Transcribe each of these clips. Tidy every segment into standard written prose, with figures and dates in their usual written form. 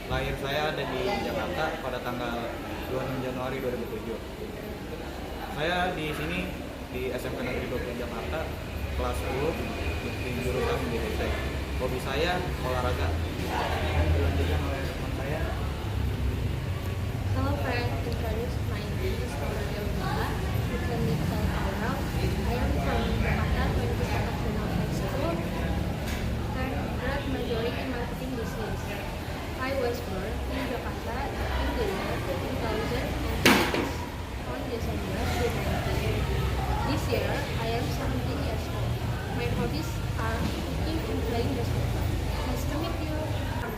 Lahir saya ada di Jakarta pada tanggal 26 Januari 2007. Saya di sini di SMK Negeri 20 Jakarta kelas 10 di jurusan BTT. Hobi saya olahraga. Dilanjutkan oleh teman saya. Hello friends, introduce my name is Aurelia Ugala. You can meet me Aurel. I am from Jakarta, 27 National High School, and grad majoring in marketing business. I was born in Jakarta in the year 2006 on December 2019. This year, I am 17 years old. My hobbies are cooking and playing basketball. Nice to meet you.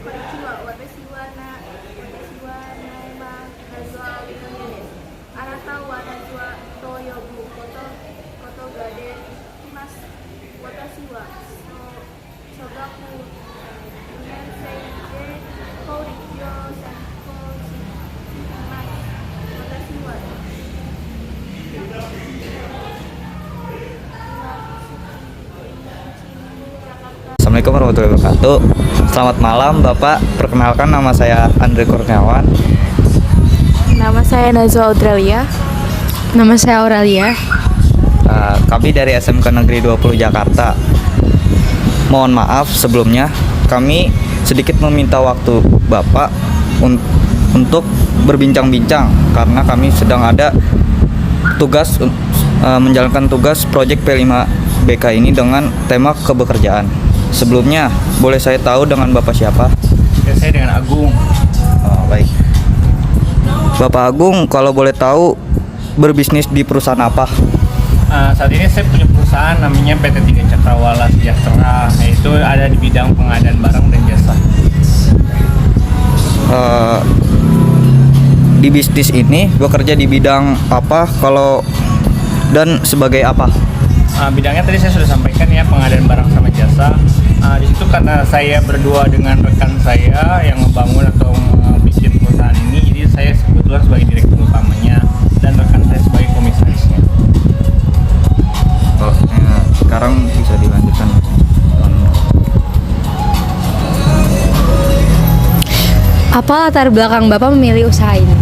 Konnichiwa, watashi wa Nazwa Wikone desu. Anata wa Nazwa to yobu koto ga dekimasu. Watashi wa shogaku 2年生で公立を専攻しています。私は Assalamualaikum warahmatullahi wabarakatuh. Selamat malam Bapak. Perkenalkan nama saya Andre Kurniawan. Nama saya Nazwa Aurelia. Nama saya Aurelia. Kami dari SMK Negeri 20 Jakarta. Mohon maaf sebelumnya, kami sedikit meminta waktu Bapak untuk berbincang-bincang karena kami sedang ada tugas menjalankan tugas proyek P5BK ini dengan tema kebekerjaan. Sebelumnya, boleh saya tahu dengan Bapak siapa? Ya, saya dengan Agung. Oh, baik. Bapak Agung, kalau boleh tahu berbisnis di perusahaan apa? Saat ini saya punya perusahaan namanya PT 3 Cakrawala Sejahtera, yaitu ada di bidang pengadaan barang dan jasa. Di bisnis ini bekerja di bidang apa dan sebagai apa? Bidangnya tadi saya sudah sampaikan ya, pengadaan barang sama jasa. Di situ karena saya berdua dengan rekan saya yang membangun atau bikin perusahaan ini, jadi saya kebetulan sebagai direktur utamanya dan rekan saya sebagai komisarisnya. Sekarang bisa dilanjutkan. Apa latar belakang Bapak memilih usaha ini?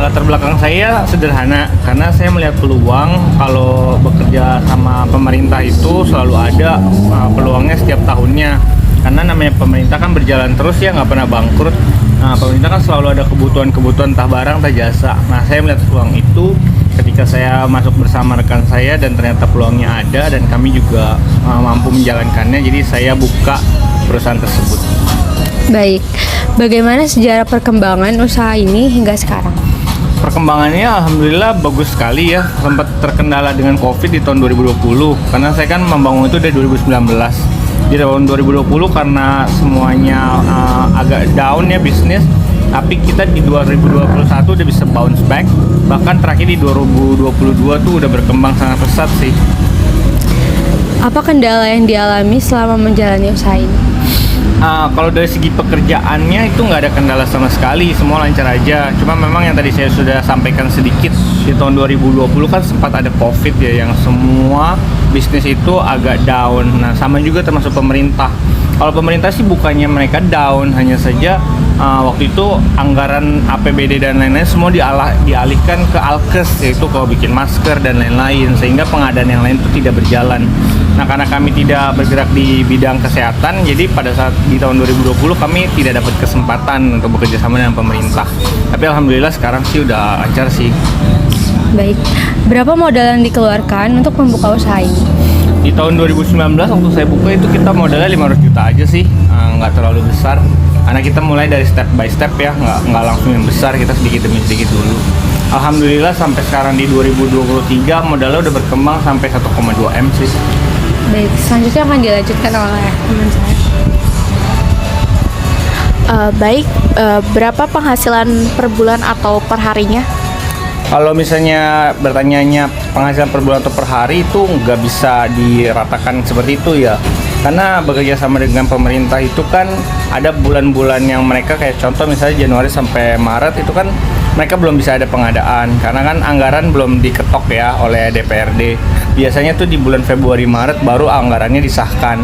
Latar belakang saya sederhana karena saya melihat peluang kalau bekerja sama pemerintah itu selalu ada peluangnya setiap tahunnya, karena namanya pemerintah kan berjalan terus ya, nggak pernah bangkrut. Pemerintah kan selalu ada kebutuhan entah barang entah jasa. Saya melihat peluang itu ketika saya masuk bersama rekan saya dan ternyata peluangnya ada dan kami juga mampu menjalankannya, jadi saya buka perusahaan tersebut. Baik, bagaimana sejarah perkembangan usaha ini hingga sekarang? Perkembangannya alhamdulillah bagus sekali ya. Sempat terkendala dengan Covid di tahun 2020 karena saya kan membangun itu dari 2019. Di tahun 2020 karena semuanya agak down ya bisnis, tapi kita di 2021 udah bisa bounce back. Bahkan terakhir di 2022 tuh udah berkembang sangat pesat sih. Apa kendala yang dialami selama menjalani usaha ini? Kalau dari segi pekerjaannya itu nggak ada kendala sama sekali, semua lancar aja. Cuma memang yang tadi saya sudah sampaikan sedikit, di tahun 2020 kan sempat ada Covid ya, yang semua bisnis itu agak down. Sama juga termasuk pemerintah. Kalau pemerintah sih bukannya mereka down, hanya saja waktu itu anggaran APBD dan lain-lain semua dialihkan ke Alkes, yaitu kalau bikin masker dan lain-lain, sehingga pengadaan yang lain itu tidak berjalan. Karena kami tidak bergerak di bidang kesehatan, jadi pada saat di tahun 2020 kami tidak dapat kesempatan untuk bekerja sama dengan pemerintah. Tapi alhamdulillah sekarang sih udah lancar sih. Baik, berapa modal yang dikeluarkan untuk membuka usaha ini? Di tahun 2019 waktu saya buka itu kita modalnya 500 juta aja sih, nggak terlalu besar. Karena kita mulai dari step by step ya, nggak langsung yang besar, kita sedikit demi sedikit dulu. Alhamdulillah sampai sekarang di 2023 modalnya udah berkembang sampai 1,2 M sih. Baik, selanjutnya akan dilanjutkan oleh teman saya. Berapa penghasilan per bulan atau per harinya? Kalau misalnya bertanyanya penghasilan per bulan atau per hari itu nggak bisa diratakan seperti itu ya. Karena bekerja sama dengan pemerintah itu kan ada bulan-bulan yang mereka kayak contoh misalnya Januari sampai Maret itu kan mereka belum bisa ada pengadaan karena kan anggaran belum diketok ya oleh DPRD. Biasanya tuh di bulan Februari Maret baru anggarannya disahkan.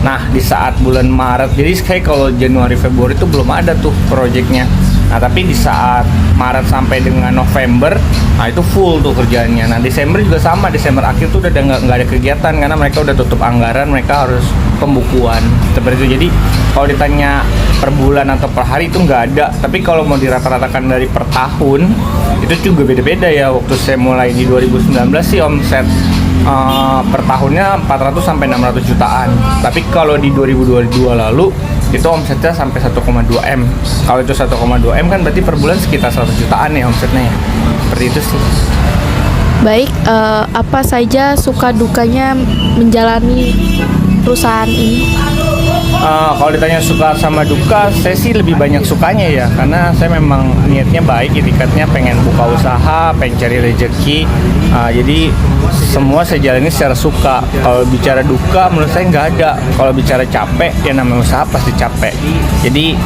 Nah di saat bulan Maret, jadi kayak kalau Januari Februari itu belum ada tuh proyeknya. Nah tapi di saat Maret sampai dengan November, nah itu full tuh kerjaannya. Nah Desember juga sama, Desember akhir tuh udah nggak ada kegiatan karena mereka udah tutup anggaran, mereka harus pembukuan seperti itu. Jadi kalau ditanya per bulan atau per hari itu nggak ada. Tapi kalau mau dirata-ratakan dari per tahun, itu juga beda-beda ya. Waktu saya mulai di 2019 sih omset per tahunnya 400 sampai 600 jutaan. Tapi kalau di 2022 lalu itu omsetnya sampai 1,2 M. Kalau itu 1,2 M kan berarti per bulan sekitar 100 jutaan ya omsetnya ya. Seperti itu sih. Baik, apa saja suka dukanya menjalani perusahaan ini? Kalau ditanya suka sama duka, saya sih lebih banyak sukanya ya, karena saya memang niatnya baik, itikadnya pengen buka usaha, pengen cari rezeki. Jadi semua saya jalani secara suka. Kalau bicara duka, menurut saya nggak ada. Kalau bicara capek, ya namanya usaha pasti capek. Jadi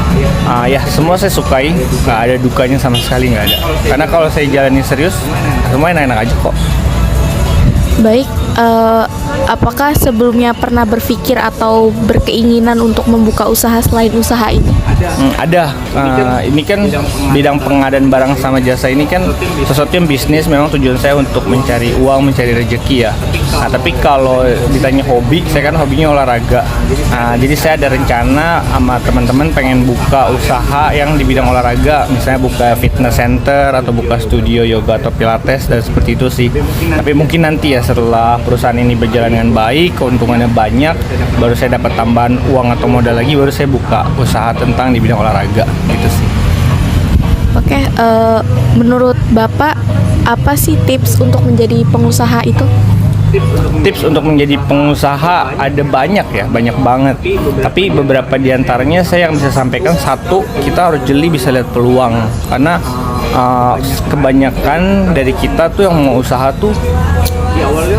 ya semua saya sukai, nggak ada dukanya sama sekali, nggak ada. Karena kalau saya jalani serius, semua enak-enak aja kok. Baik, apakah sebelumnya pernah berpikir atau berkeinginan untuk membuka usaha selain usaha ini? Ada. Ini kan bidang pengadaan barang sama jasa ini kan sesuatu yang bisnis. Memang tujuan saya untuk mencari uang, mencari rezeki ya. Nah, tapi kalau ditanya hobi, saya kan hobinya olahraga. Jadi saya ada rencana sama teman-teman pengen buka usaha yang di bidang olahraga. Misalnya buka fitness center atau buka studio yoga atau pilates dan seperti itu sih. Tapi mungkin nanti ya setelah perusahaan ini berjalan dengan baik, keuntungannya banyak, baru saya dapat tambahan uang atau modal lagi, baru saya buka usaha tentang di bidang olahraga gitu sih. Oke, menurut Bapak, apa sih tips untuk menjadi pengusaha itu? Tips untuk menjadi pengusaha ada banyak ya, banyak banget. Tapi beberapa diantaranya saya yang bisa sampaikan, satu, kita harus jeli bisa lihat peluang. Karena kebanyakan dari kita tuh yang mau usaha tuh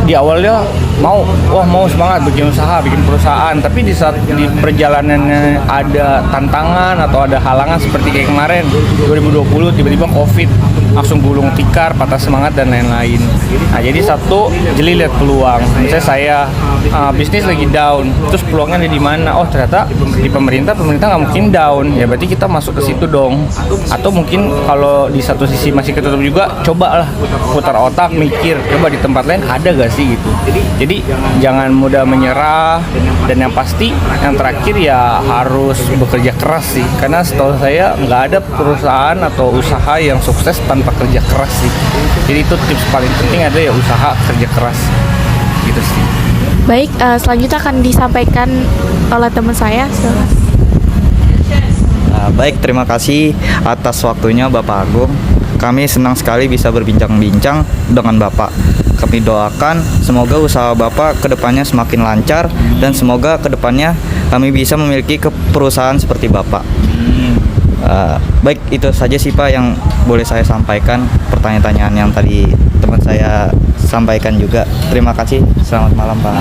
di awalnya mau semangat bikin usaha, bikin perusahaan, tapi di saat di perjalanannya ada tantangan atau ada halangan seperti kayak kemarin 2020 tiba-tiba COVID, langsung gulung tikar, patah semangat dan lain-lain. Nah jadi satu, jeli lihat peluang. Misalnya saya bisnis lagi down, terus peluangnya ada di mana? Oh ternyata di pemerintah nggak mungkin down, ya berarti kita masuk ke situ dong. Atau mungkin kalau di satu sisi masih ketutup juga, cobalah putar otak, mikir, coba di tempat lain ada gak sih gitu. Jadi jangan mudah menyerah, dan yang pasti yang terakhir ya harus bekerja keras sih, karena setahu saya nggak ada perusahaan atau usaha yang sukses tanpa kerja keras sih. Jadi itu tips paling penting, ada ya usaha kerja keras gitu sih. Baik, selanjutnya akan disampaikan oleh teman saya. Baik, terima kasih atas waktunya Bapak Agung. Kami senang sekali bisa berbincang-bincang dengan Bapak. Kami doakan semoga usaha Bapak kedepannya semakin lancar dan semoga kedepannya kami bisa memiliki perusahaan seperti Bapak. Baik, itu saja sih Pak yang boleh saya sampaikan. Pertanyaan-pertanyaan yang tadi teman saya sampaikan juga. Terima kasih. Selamat malam Pak.